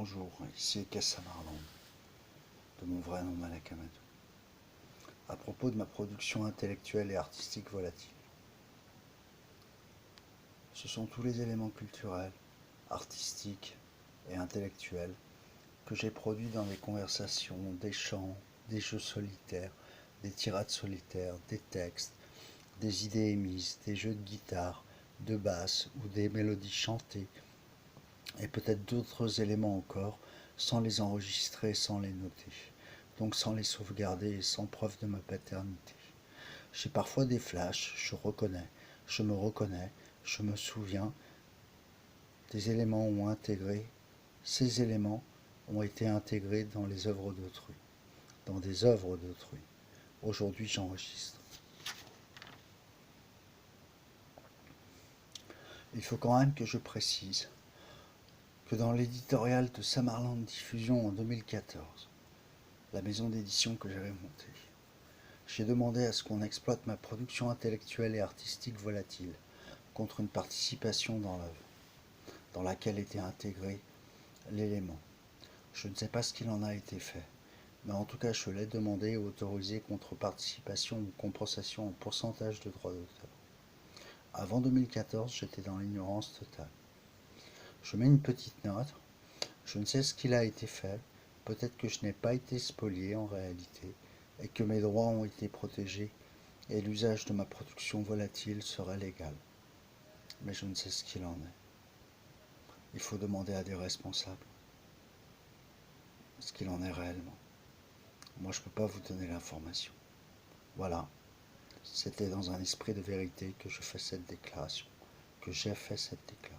Bonjour, ici Kessa Marland, de mon vrai nom Malak Amadou. À propos de ma production intellectuelle et artistique volatile. Ce sont tous les éléments culturels, artistiques et intellectuels que j'ai produits dans des conversations, des chants, des jeux solitaires, des tirades solitaires, des textes, des idées émises, des jeux de guitare, de basse ou des mélodies chantées, et peut-être d'autres éléments encore, sans les enregistrer, sans les noter, donc sans les sauvegarder et sans preuve de ma paternité. J'ai parfois des flashs, je me reconnais, je me souviens, des éléments ont intégré, ces éléments ont été intégrés dans les œuvres d'autrui, dans des œuvres d'autrui. Aujourd'hui j'enregistre. Il faut quand même que je précise que dans l'éditorial de Samarland Diffusion en 2014, la maison d'édition que j'avais montée, j'ai demandé à ce qu'on exploite ma production intellectuelle et artistique volatile contre une participation dans l'œuvre, dans laquelle était intégré l'élément. Je ne sais pas ce qu'il en a été fait, mais en tout cas je l'ai demandé et autorisé contre participation ou compensation en pourcentage de droits d'auteur. Avant 2014, j'étais dans l'ignorance totale. Je mets une petite note, je ne sais ce qu'il a été fait, peut-être que je n'ai pas été spolié en réalité, et que mes droits ont été protégés, et l'usage de ma production volatile serait légal. Mais je ne sais ce qu'il en est. Il faut demander à des responsables ce qu'il en est réellement. Moi, je ne peux pas vous donner l'information. Voilà, c'était dans un esprit de vérité que je fais cette déclaration, que j'ai fait cette déclaration.